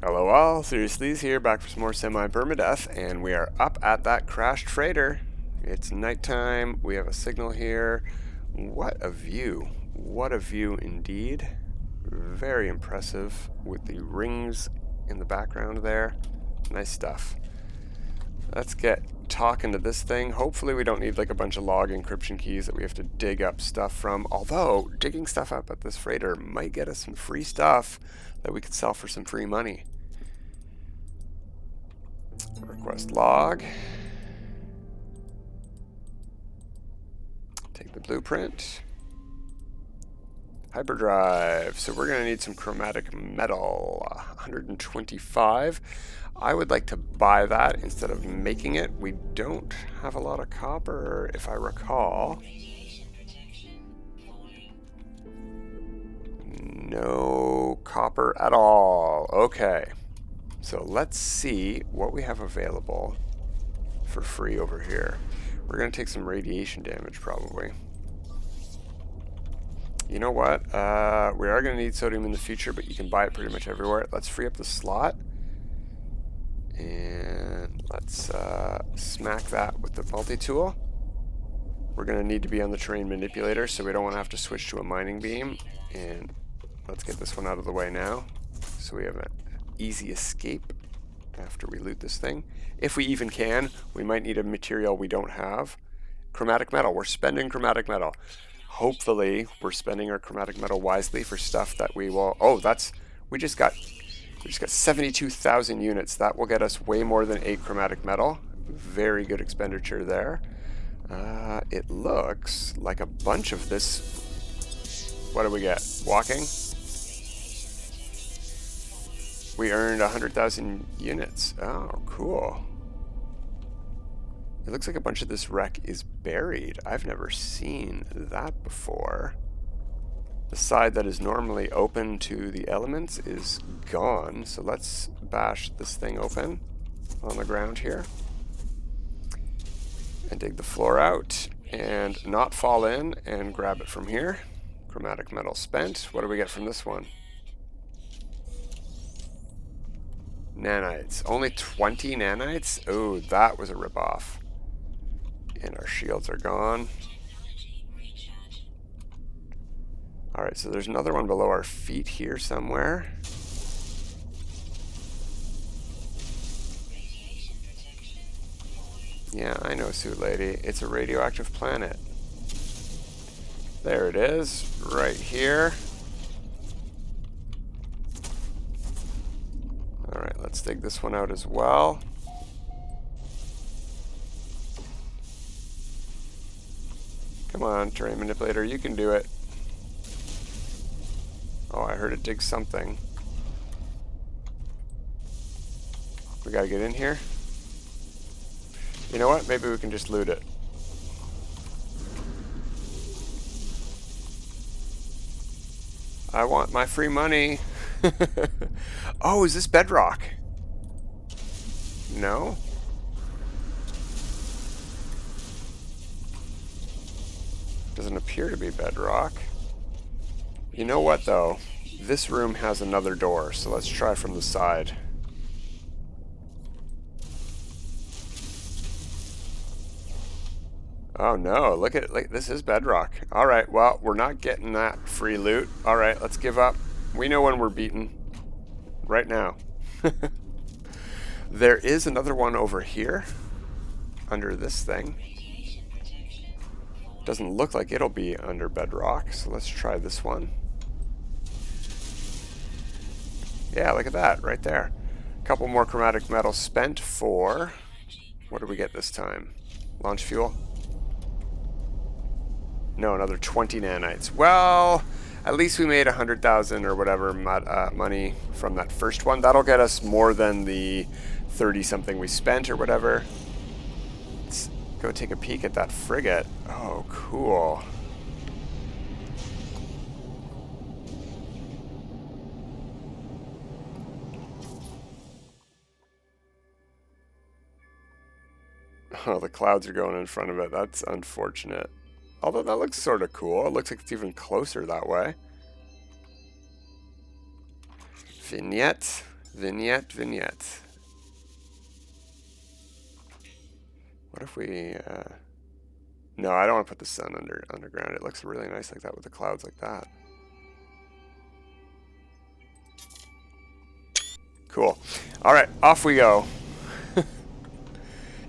Hello all, Seriously's here, back for some more Semi Permadeath, and we are up at that crashed freighter. It's nighttime, we have a signal here. What a view. What a view indeed. Very impressive with the rings in the background there. Nice stuff. Let's get talking to this thing. Hopefully we don't need like a bunch of log encryption keys that we have to dig up stuff from. Although, digging stuff up at this freighter might get us some free stuff that we could sell for some free money. Request log. Take the blueprint. Hyperdrive. So we're going to need some chromatic metal. 125. I would like to buy that instead of making it. We don't have a lot of copper, if I recall. No copper at all. Okay. So let's see what we have available for free over here. We're going to take some radiation damage probably. You know what? We are going to need sodium in the future, but you can buy it pretty much everywhere. Let's free up the slot. And let's smack that with the multi-tool. We're going to need to be on the terrain manipulator, so we don't want to have to switch to a mining beam. And let's get this one out of the way now, so we have an easy escape after we loot this thing. If we even can, we might need a material we don't have. Chromatic metal. We're spending chromatic metal. Hopefully, we're spending our chromatic metal wisely for stuff that we will... Oh, that's... We just got 72,000 units. That will get us way more than 8 chromatic metal. Very good expenditure there. It looks like a bunch of this... What do we get? Walking? We earned 100,000 units. Oh, cool. It looks like a bunch of this wreck is buried. I've never seen that before. The side that is normally open to the elements is gone. So let's bash this thing open on the ground here. And dig the floor out. And not fall in and grab it from here. Chromatic metal spent. What do we get from this one? Nanites. Only 20 nanites? Oh, that was a ripoff. And our shields are gone. Alright, so there's another one below our feet here somewhere. Yeah, I know, Suit Lady. It's a radioactive planet. There it is, right here. Alright, let's dig this one out as well. Come on, terrain manipulator, you can do it. Oh, I heard it dig something. We gotta get in here. You know what? Maybe we can just loot it. I want my free money. Oh, is this bedrock? No? Doesn't appear to be bedrock. You know what though? This room has another door, so let's try from the side. Oh no, look at it, like this is bedrock. Alright, well, we're not getting that free loot. Alright, let's give up. We know when we're beaten. Right now. There is another one over here. Under this thing. Doesn't look like it'll be under bedrock, so let's try this one. Yeah, look at that, right there. A couple more chromatic metal spent for... What do we get this time? Launch fuel? No, another 20 nanites. Well, at least we made 100,000 or whatever money from that first one. That'll get us more than the 30-something we spent or whatever. Let's go take a peek at that frigate. Oh, cool. Oh, the clouds are going in front of it. That's unfortunate. Although that looks sort of cool. It looks like it's even closer that way. Vignette. Vignette, vignette. What if we... No, I don't want to put the sun underground. It looks really nice like that with the clouds like that. Cool. All right, off we go.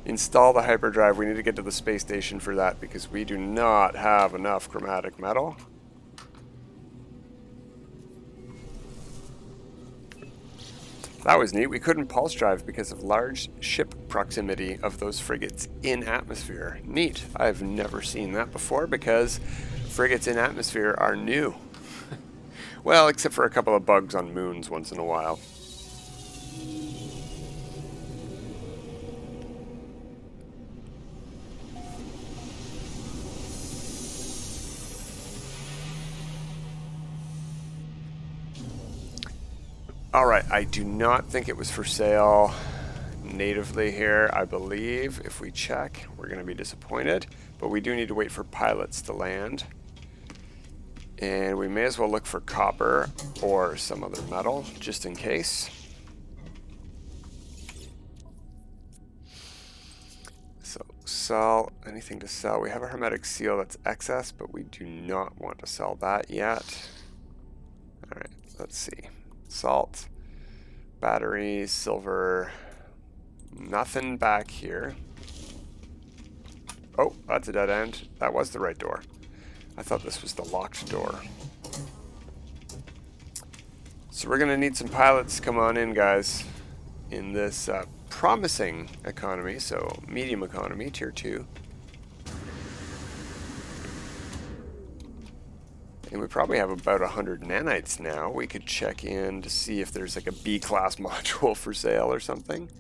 Install the hyperdrive. We need to get to the space station for that because we do not have enough chromatic metal. That was neat. We couldn't pulse drive because of large ship proximity of those frigates in atmosphere. Neat. I've never seen that before because frigates in atmosphere are new. Well, except for a couple of bugs on moons once in a while. Alright, I do not think it was for sale natively here. I believe if we check, we're going to be disappointed. But we do need to wait for pilots to land. And we may as well look for copper or some other metal, just in case. So, sell, anything to sell. We have a hermetic seal that's excess, but we do not want to sell that yet. Alright, let's see. Salt, batteries, silver, nothing back here. Oh, that's a dead end. That was the right door. I thought this was the locked door. So we're going to need some pilots. Come on in, guys, in this promising economy, so medium economy, tier 2. And we probably have about 100 nanites now. We could check in to see if there's like a B-class module for sale or something.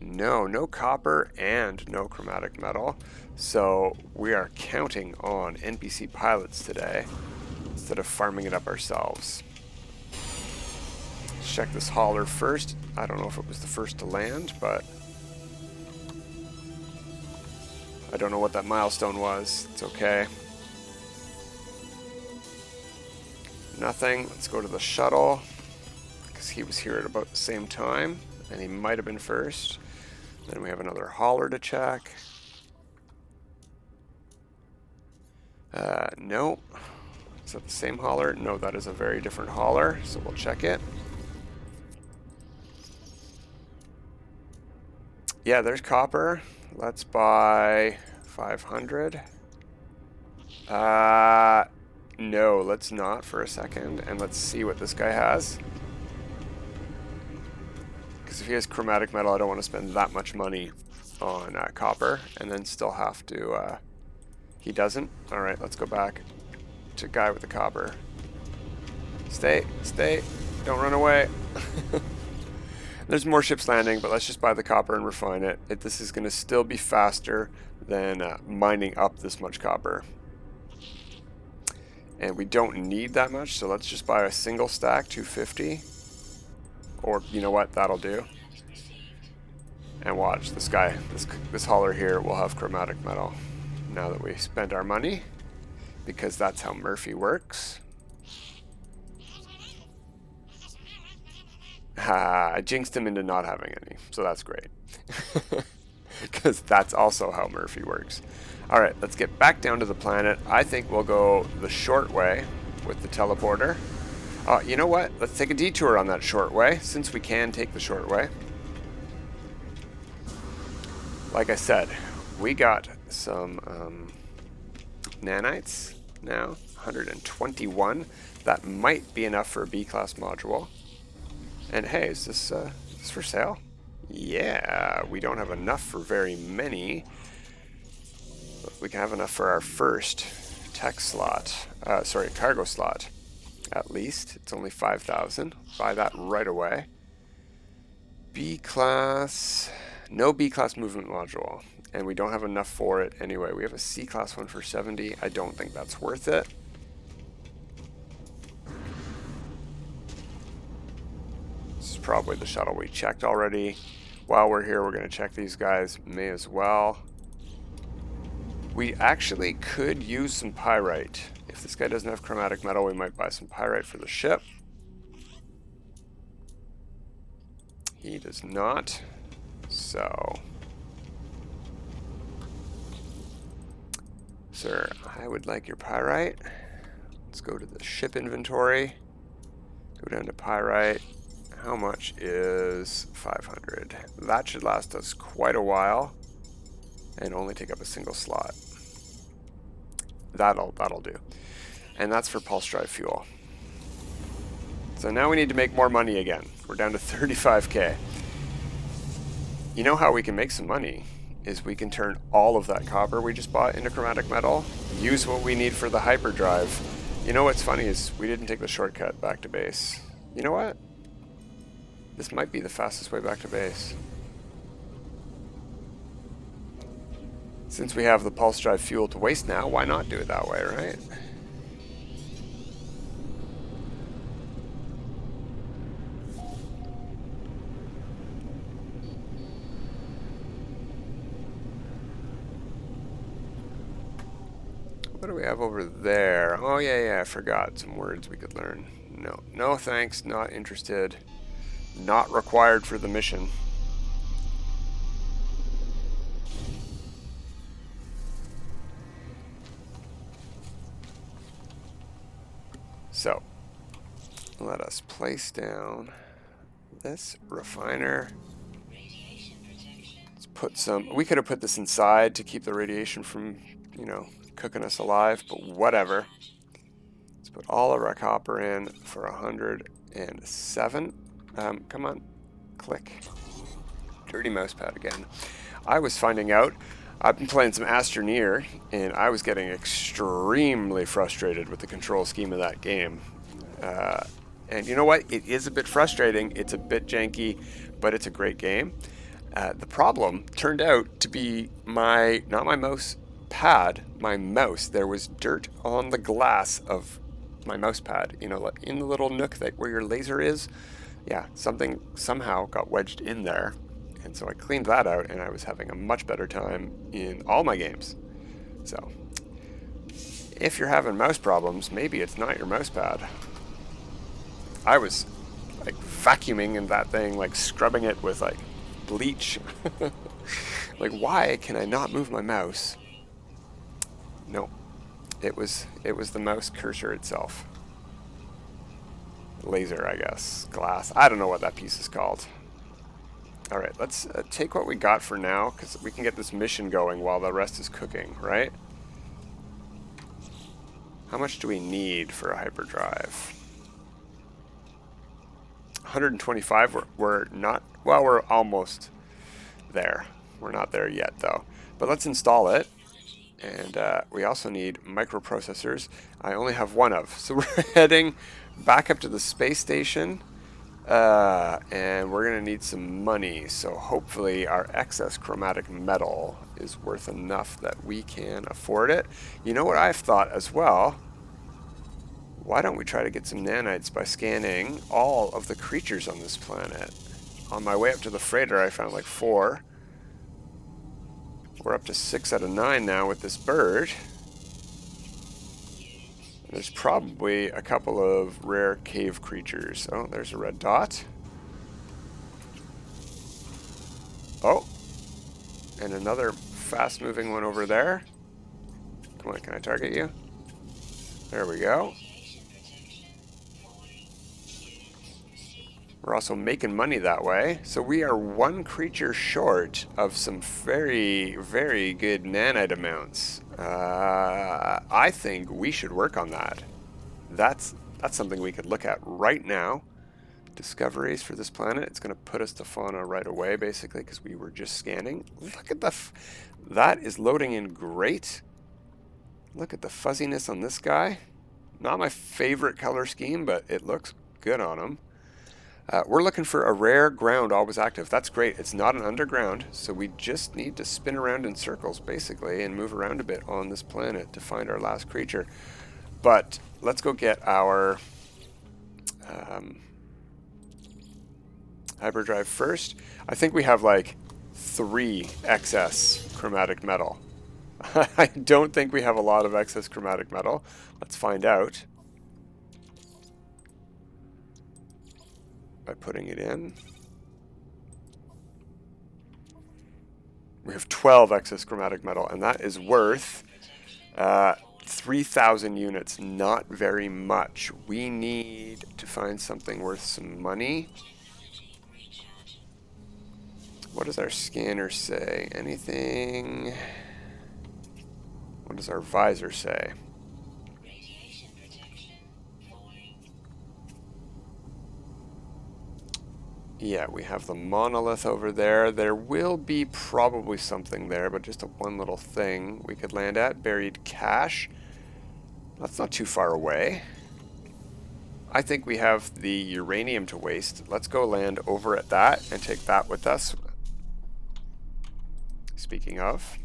No copper and no chromatic metal. So we are counting on NPC pilots today instead of farming it up ourselves. Let's check this hauler first. I don't know if it was the first to land, but I don't know what that milestone was. It's okay. Nothing. Let's go to the shuttle because he was here at about the same time and he might have been first. Then we have another hauler to check. No. Is that the same hauler? No, that is a very different hauler, so we'll check it. Yeah, there's copper. Let's buy 500. No, let's not for a second, and let's see what this guy has. Because if he has chromatic metal, I don't want to spend that much money on copper, and then still have to... he doesn't? Alright, let's go back to guy with the copper. Stay, don't run away. There's more ships landing, but let's just buy the copper and refine it. This is going to still be faster than mining up this much copper. And we don't need that much, so let's just buy a single stack, 250. Or, you know what, that'll do. And watch, this guy, this hauler here will have chromatic metal now that we spent our money, because that's how Murphy works. I jinxed him into not having any, so that's great. Because that's also how Murphy works. Alright, let's get back down to the planet. I think we'll go the short way with the teleporter. You know what? Let's take a detour on that short way, since we can take the short way. Like I said, we got some nanites now, 121. That might be enough for a B-class module. And hey, is this for sale? Yeah, we don't have enough for very many. But we can have enough for our first tech slot. Cargo slot. At least. It's only 5,000. Buy that right away. B-class. No B-class movement module. And we don't have enough for it anyway. We have a C-class one for 70. I don't think that's worth it. This is probably the shuttle we checked already. While we're here, we're going to check these guys. May as well. We actually could use some pyrite. If this guy doesn't have chromatic metal, we might buy some pyrite for the ship. He does not. So, sir, I would like your pyrite. Let's go to the ship inventory. Go down to pyrite. How much is 500? That should last us quite a while and only take up a single slot. That'll do. And that's for pulse drive fuel. So now we need to make more money again. We're down to 35k. You know how we can make some money is we can turn all of that copper we just bought into chromatic metal, use what we need for the hyperdrive. You know what's funny is we didn't take the shortcut back to base. You know what? This might be the fastest way back to base. Since we have the pulse drive fuel to waste now, why not do it that way, right? What do we have over there? Oh, yeah, I forgot some words we could learn. No thanks, not interested. Not required for the mission. So, let us place down this refiner. Let's put some... We could have put this inside to keep the radiation from, you know, cooking us alive, but whatever. Let's put all of our copper in for 107. Come on, click. Dirty mouse pad again. I was finding out, I've been playing some Astroneer, and I was getting extremely frustrated with the control scheme of that game. And you know what? It is a bit frustrating. It's a bit janky, but it's a great game. The problem turned out to be not my mouse pad, my mouse. There was dirt on the glass of my mouse pad, you know, like in the little nook where your laser is. Yeah, something somehow got wedged in there, and so I cleaned that out, and I was having a much better time in all my games. So, if you're having mouse problems, maybe it's not your mouse pad. I was like vacuuming in that thing, like scrubbing it with like bleach. Like, why can I not move my mouse? No, it was the mouse cursor itself. Laser, I guess. Glass. I don't know what that piece is called. Alright, let's take what we got for now, because we can get this mission going while the rest is cooking, right? How much do we need for a hyperdrive? 125. We're not... Well, we're almost there. We're not there yet, though. But let's install it. And we also need microprocessors. I only have one of. So we're heading back up to the space station. And we're going to need some money. So hopefully our excess chromatic metal is worth enough that we can afford it. You know what I've thought as well? Why don't we try to get some nanites by scanning all of the creatures on this planet? On my way up to the freighter, I found like 4. We're up to 6 out of 9 now with this bird. There's probably a couple of rare cave creatures. Oh, there's a red dot. Oh, and another fast-moving one over there. Come on, can I target you? There we go. We're also making money that way. So we are 1 creature short of some very, very good nanite amounts. I think we should work on that. That's something we could look at right now. Discoveries for this planet. It's going to put us to fauna right away, basically, because we were just scanning. Look at that is loading in great. Look at the fuzziness on this guy. Not my favorite color scheme, but it looks good on him. We're looking for a rare ground always active. That's great. It's not an underground, so we just need to spin around in circles, basically, and move around a bit on this planet to find our last creature. But let's go get our hyperdrive first. I think we have like 3 excess chromatic metal. I don't think we have a lot of excess chromatic metal. Let's find out by putting it in. We have 12 excess chromatic metal, and that is worth 3,000 units. Not very much. We need to find something worth some money. What does our scanner say? Anything? What does our visor say? Yeah, we have the monolith over there. There will be probably something there, but just one little thing we could land at. Buried cache. That's not too far away. I think we have the uranium to waste. Let's go land over at that and take that with us. Speaking of.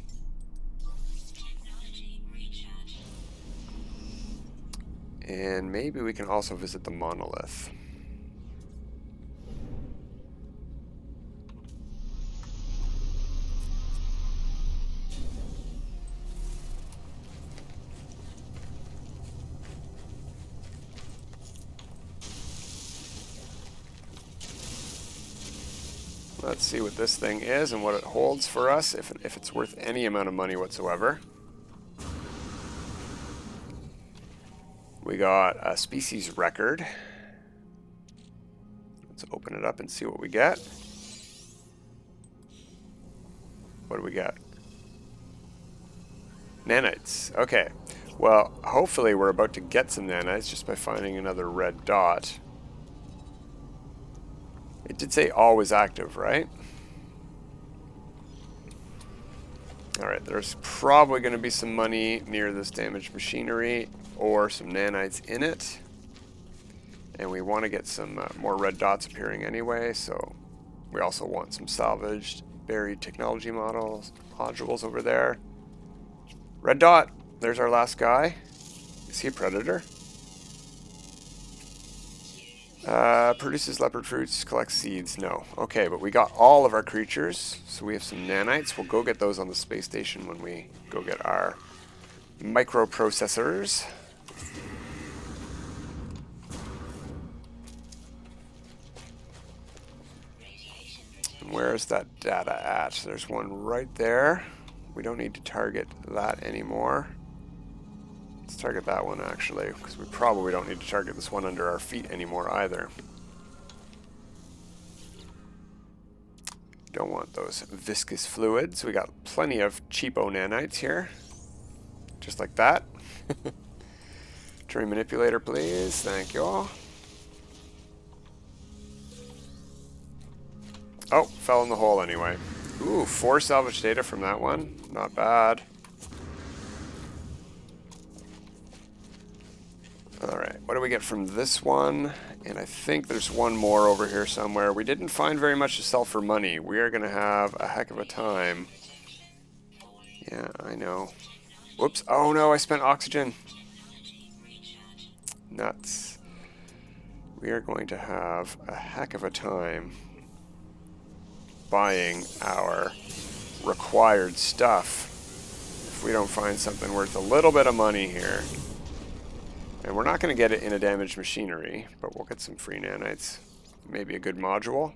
And maybe we can also visit the monolith. Let's see what this thing is and what it holds for us, if it's worth any amount of money whatsoever. We got a species record. Let's open it up and see what we get. What do we get? Nanites. Okay. Well, hopefully we're about to get some nanites just by finding another red dot. It did say always active, right? Alright, there's probably going to be some money near this damaged machinery or some nanites in it. And we want to get some more red dots appearing anyway, so we also want some salvaged buried technology modules over there. Red dot! There's our last guy. Is he a predator? Produces leopard fruits, collects seeds. No. Okay, but we got all of our creatures, so we have some nanites. We'll go get those on the space station when we go get our microprocessors. And where's that data at? There's one right there. We don't need to target that anymore. Let's target that one, actually, because we probably don't need to target this one under our feet anymore either. Don't want those viscous fluids. We got plenty of cheapo nanites here. Just like that. Terrain manipulator, please. Thank you all. Oh, fell in the hole anyway. Ooh, 4 salvage data from that one. Not bad. Alright, what do we get from this one? And I think there's one more over here somewhere. We didn't find very much to sell for money. We are going to have a heck of a time. Yeah, I know. Whoops. Oh no, I spent oxygen. Nuts. We are going to have a heck of a time buying our required stuff if we don't find something worth a little bit of money here. And we're not going to get it in a damaged machinery, but we'll get some free nanites. Maybe a good module.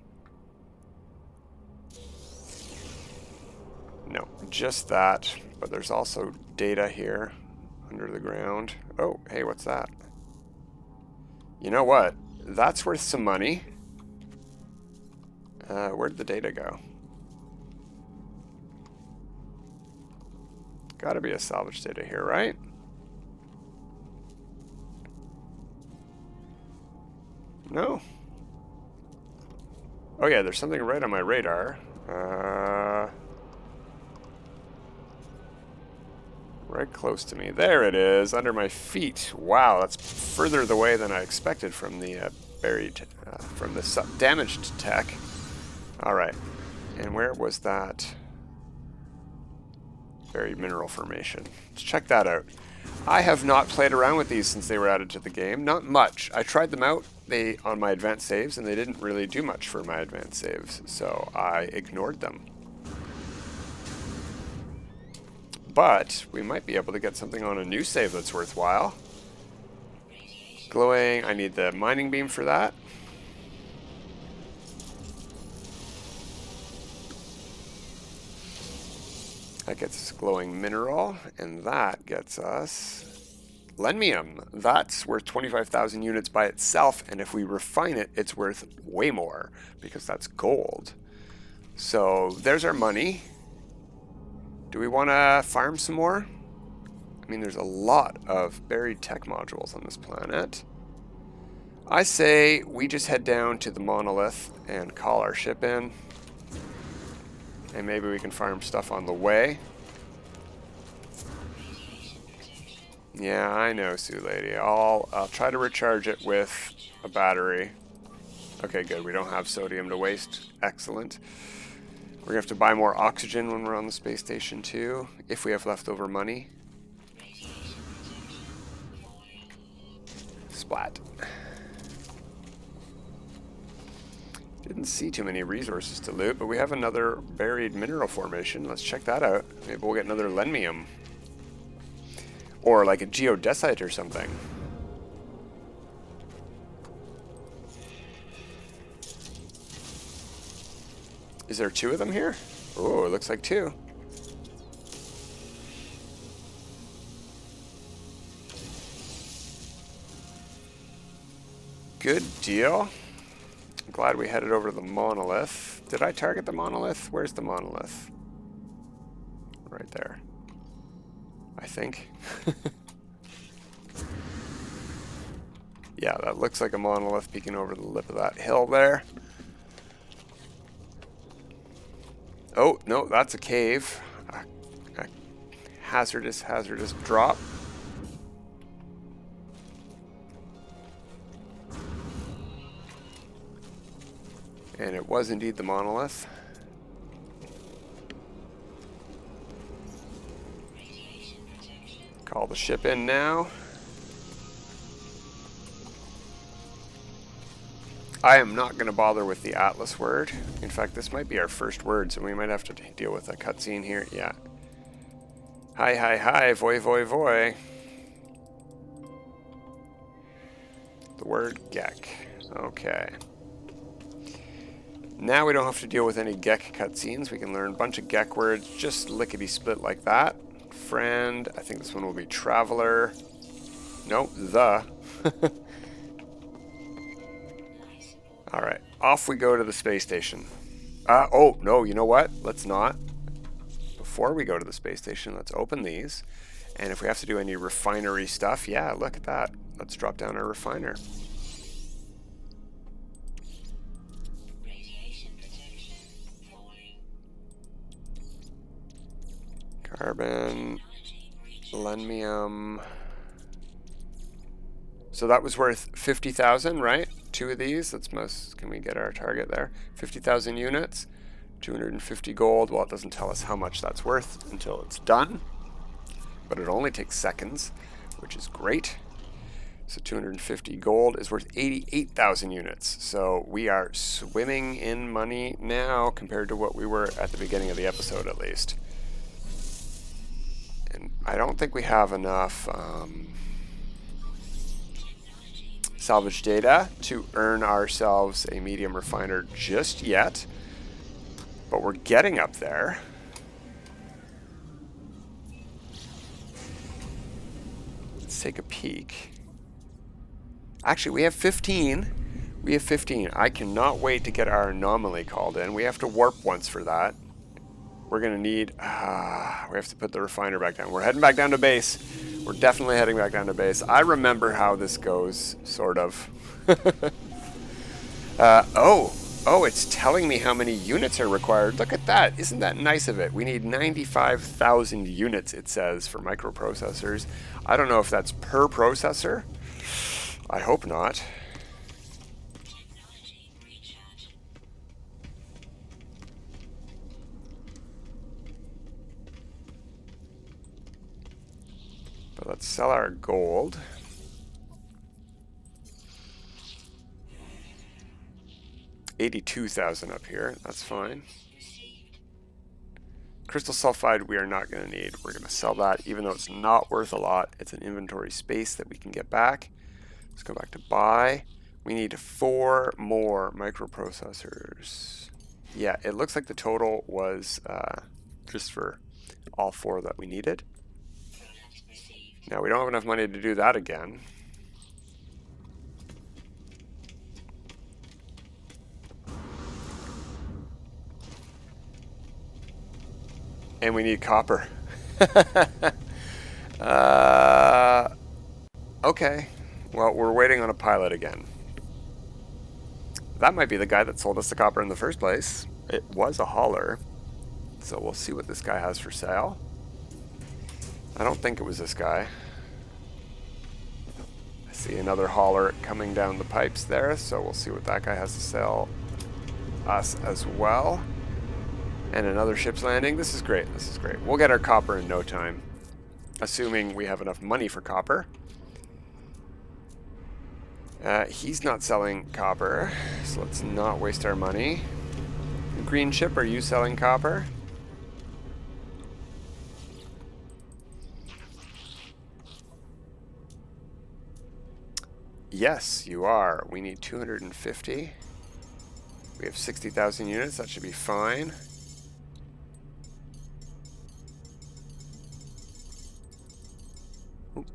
No, just that. But there's also data here under the ground. Oh, hey, what's that? You know what? That's worth some money. Where'd the data go? Gotta be a salvage data here, right? No. Oh yeah, there's something right on my radar. Right close to me. There it is, under my feet. Wow, that's further away than I expected from the from the damaged tech. All right, and where was that buried mineral formation? Let's check that out. I have not played around with these since they were added to the game. Not much. I tried them out on my advanced saves, and they didn't really do much for my advanced saves, so I ignored them. But we might be able to get something on a new save that's worthwhile. Glowing, I need the mining beam for that. That gets us glowing mineral, and that gets us lenmium. That's worth 25,000 units by itself, and if we refine it, it's worth way more, because that's gold. So there's our money. Do we want to farm some more? I mean, there's a lot of buried tech modules on this planet. I say we just head down to the monolith and call our ship in. And maybe we can farm stuff on the way. Yeah, I know, Sue Lady. I'll try to recharge it with a battery. Okay, good. We don't have sodium to waste. Excellent. We're going to have to buy more oxygen when we're on the space station, too, if we have leftover money. Splat. Didn't see too many resources to loot, but we have another buried mineral formation. Let's check that out. Maybe we'll get another lenmium. Or like a geodesite or something. Is there two of them here? Oh, it looks like two. Good deal. I'm glad we headed over to the monolith. Did I target the monolith? Where's the monolith? Right there. I think. Yeah, that looks like a monolith peeking over the lip of that hill there. Oh, no, that's a cave. A hazardous drop. And it was indeed the monolith. Call the ship in now. I am not going to bother with the Atlas word. In fact, this might be our first word, so we might have to deal with a cutscene here. Yeah. Hi, hi, hi, voy, voy, voy. The word Gek. Okay. Now we don't have to deal with any Gek cutscenes. We can learn a bunch of Gek words, just lickety-split like that. Friend. I think this one will be traveler. Nope, the. Alright, off we go to the space station. Oh, no, you know what? Let's not. Before we go to the space station, let's open these. And if we have to do any refinery stuff, yeah, look at that. Let's drop down our refiner. Carbon, lenmium. So that was worth 50,000, right? Two of these. That's most. Can we get our target there? 50,000 units, 250 gold. Well, it doesn't tell us how much that's worth until it's done, but it only takes seconds, which is great. So 250 gold is worth 88,000 units. So we are swimming in money now compared to what we were at the beginning of the episode, at least. And I don't think we have enough salvage data to earn ourselves a medium refiner just yet, but we're getting up there. Let's take a peek. Actually, we have 15. We have 15. I cannot wait to get our anomaly called in. We have to warp once for that. We're going to need... we have to put the refiner back down. We're heading back down to base. We're definitely heading back down to base. I remember how this goes, sort of. Oh, it's telling me how many units are required. Look at that. Isn't that nice of it? We need 95,000 units, it says, for microprocessors. I don't know if that's per processor. I hope not. But let's sell our gold. $82,000 up here. That's fine. Crystal sulfide we are not going to need. We're going to sell that even though it's not worth a lot. It's an inventory space that we can get back. Let's go back to buy. We need 4 more microprocessors. Yeah, it looks like the total was just for all 4 that we needed. Now we don't have enough money to do that again. And we need copper. Okay. Well, we're waiting on a pilot again. That might be the guy that sold us the copper in the first place. It was a hauler. So we'll see what this guy has for sale. I don't think it was this guy. I see another hauler coming down the pipes there, so we'll see what that guy has to sell us as well. And another ship's landing. This is great. This is great. We'll get our copper in no time, assuming we have enough money for copper. He's not selling copper, so let's not waste our money. Green ship, are you selling copper? Yes, you are. We need 250. We have 60,000 units. That should be fine. Oop,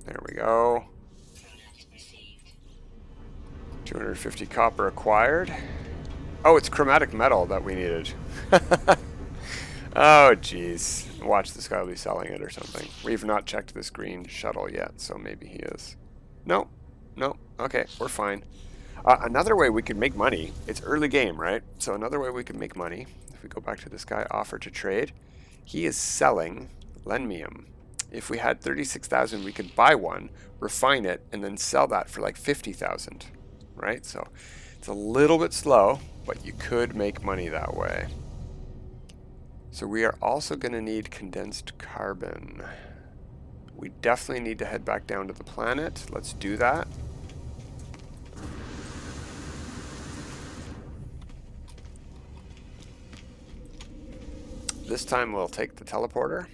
there we go. 250 copper acquired. Oh, it's chromatic metal that we needed. Oh, jeez. Watch, this guy will be selling it or something. We've not checked this green shuttle yet, so maybe he is. No. No. Okay, we're fine. Another way we could make money, it's early game, right? So another way we could make money, if we go back to this guy, offer to trade, he is selling lenmium. If we had 36,000, we could buy one, refine it, and then sell that for like 50,000. Right? So it's a little bit slow, but you could make money that way. So we are also going to need condensed carbon. We definitely need to head back down to the planet. Let's do that. This time we'll take the teleporter.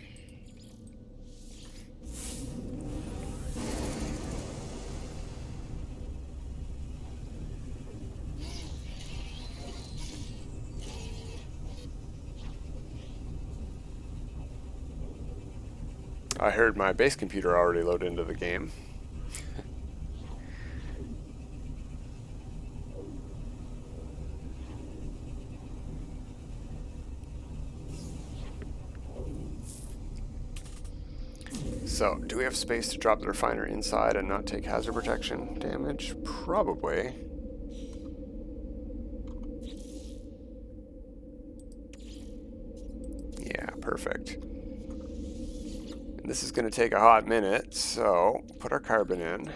I heard my base computer already load into the game. So, do we have space to drop the refiner inside and not take hazard protection damage? Probably. Yeah, perfect. This is going to take a hot minute, so put our carbon in.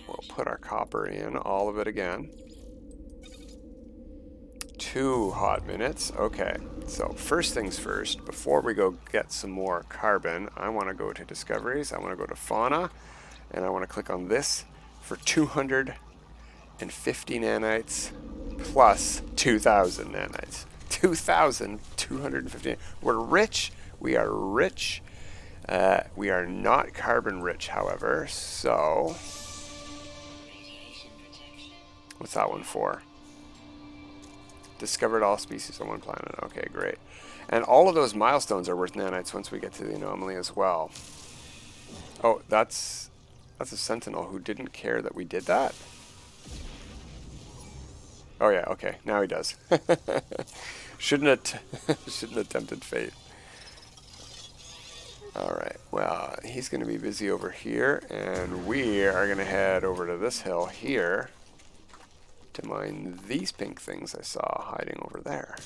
We'll put our copper in, all of it again. 2 hot minutes. Okay, so first things first, before we go get some more carbon, I want to go to discoveries, I want to go to fauna, and I want to click on this for 250 nanites plus 2,000 nanites. 2,250. We're rich. We are rich. We are not carbon rich, however, so what's that one for? Discovered all species on one planet. Okay, great. And all of those milestones are worth nanites once we get to the anomaly as well. Oh, that's a sentinel who didn't care that we did that? Oh yeah, okay, now he does. shouldn't have tempted fate. Alright, well, he's going to be busy over here, and we are going to head over to this hill here to mine these pink things I saw hiding over there.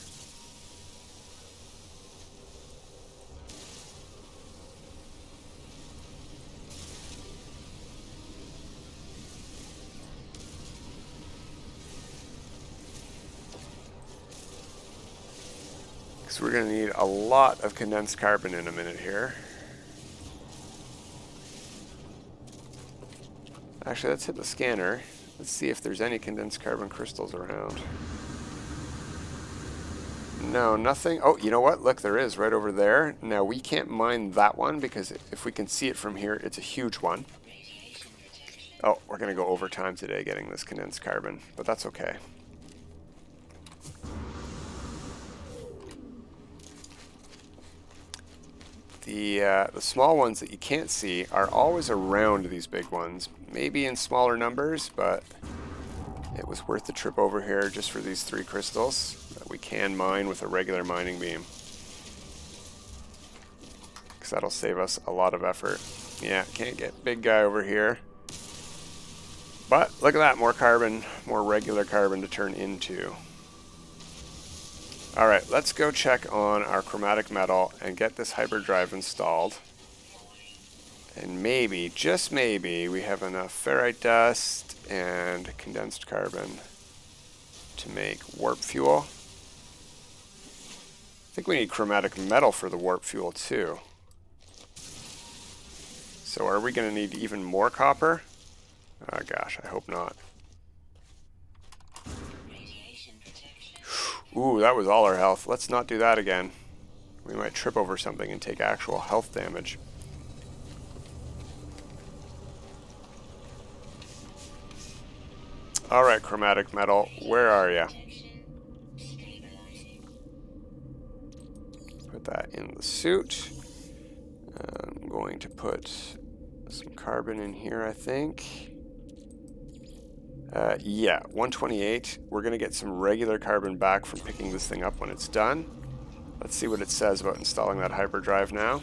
So we're going to need a lot of condensed carbon in a minute here. Actually, let's hit the scanner. Let's see if there's any condensed carbon crystals around. No, nothing. Oh, you know what? Look, there is right over there. Now, we can't mine that one because if we can see it from here, it's a huge one. Oh, we're going to go overtime today getting this condensed carbon, but that's okay. The small ones that you can't see are always around these big ones. Maybe in smaller numbers, but it was worth the trip over here just for these 3 crystals that we can mine with a regular mining beam. Because that'll save us a lot of effort. Yeah, can't get big guy over here. But look at that, more carbon, more regular carbon to turn into. Alright, let's go check on our chromatic metal and get this hyperdrive installed. And maybe, just maybe, we have enough ferrite dust and condensed carbon to make warp fuel. I think we need chromatic metal for the warp fuel too. So are we going to need even more copper? Oh gosh, I hope not. Ooh, that was all our health. Let's not do that again. We might trip over something and take actual health damage. Alright, chromatic metal, where are you? Put that in the suit. I'm going to put some carbon in here, I think. Yeah, 128. We're going to get some regular carbon back from picking this thing up when it's done. Let's see what it says about installing that hyperdrive now.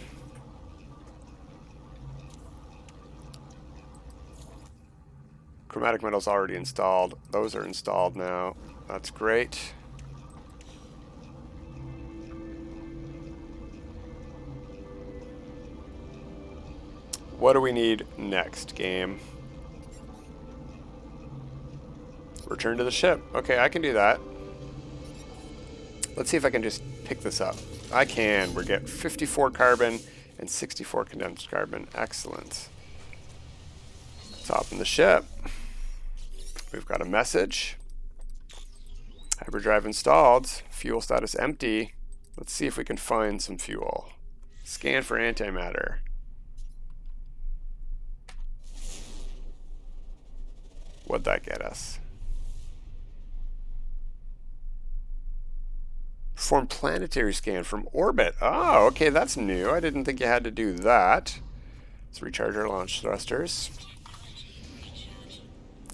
Chromatic metal's already installed. Those are installed now. That's great. What do we need next, game? Return to the ship. Okay, I can do that. Let's see if I can just pick this up. I can. We're getting 54 carbon and 64 condensed carbon. Excellent. Let's hop in the ship. We've got a message. Hyperdrive installed. Fuel status empty. Let's see if we can find some fuel. Scan for antimatter. What'd that get us? Perform planetary scan from orbit. Oh, okay, that's new. I didn't think you had to do that. Let's recharge our launch thrusters.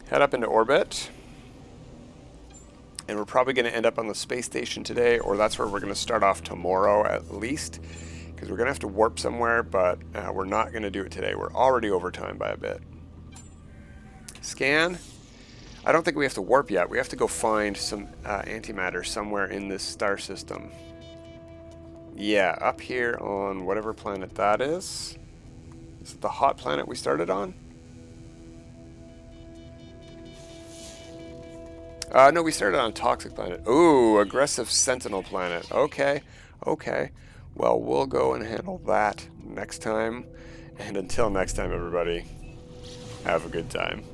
Head up into orbit. And we're probably going to end up on the space station today, or that's where we're going to start off tomorrow at least. Because we're going to have to warp somewhere, but we're not going to do it today. We're already over time by a bit. Scan. I don't think we have to warp yet. We have to go find some antimatter somewhere in this star system. Yeah, up here on whatever planet that is. Is it the hot planet we started on? No, we started on toxic planet. Ooh, aggressive sentinel planet. Okay, okay. Well, we'll go and handle that next time. And until next time, everybody, have a good time.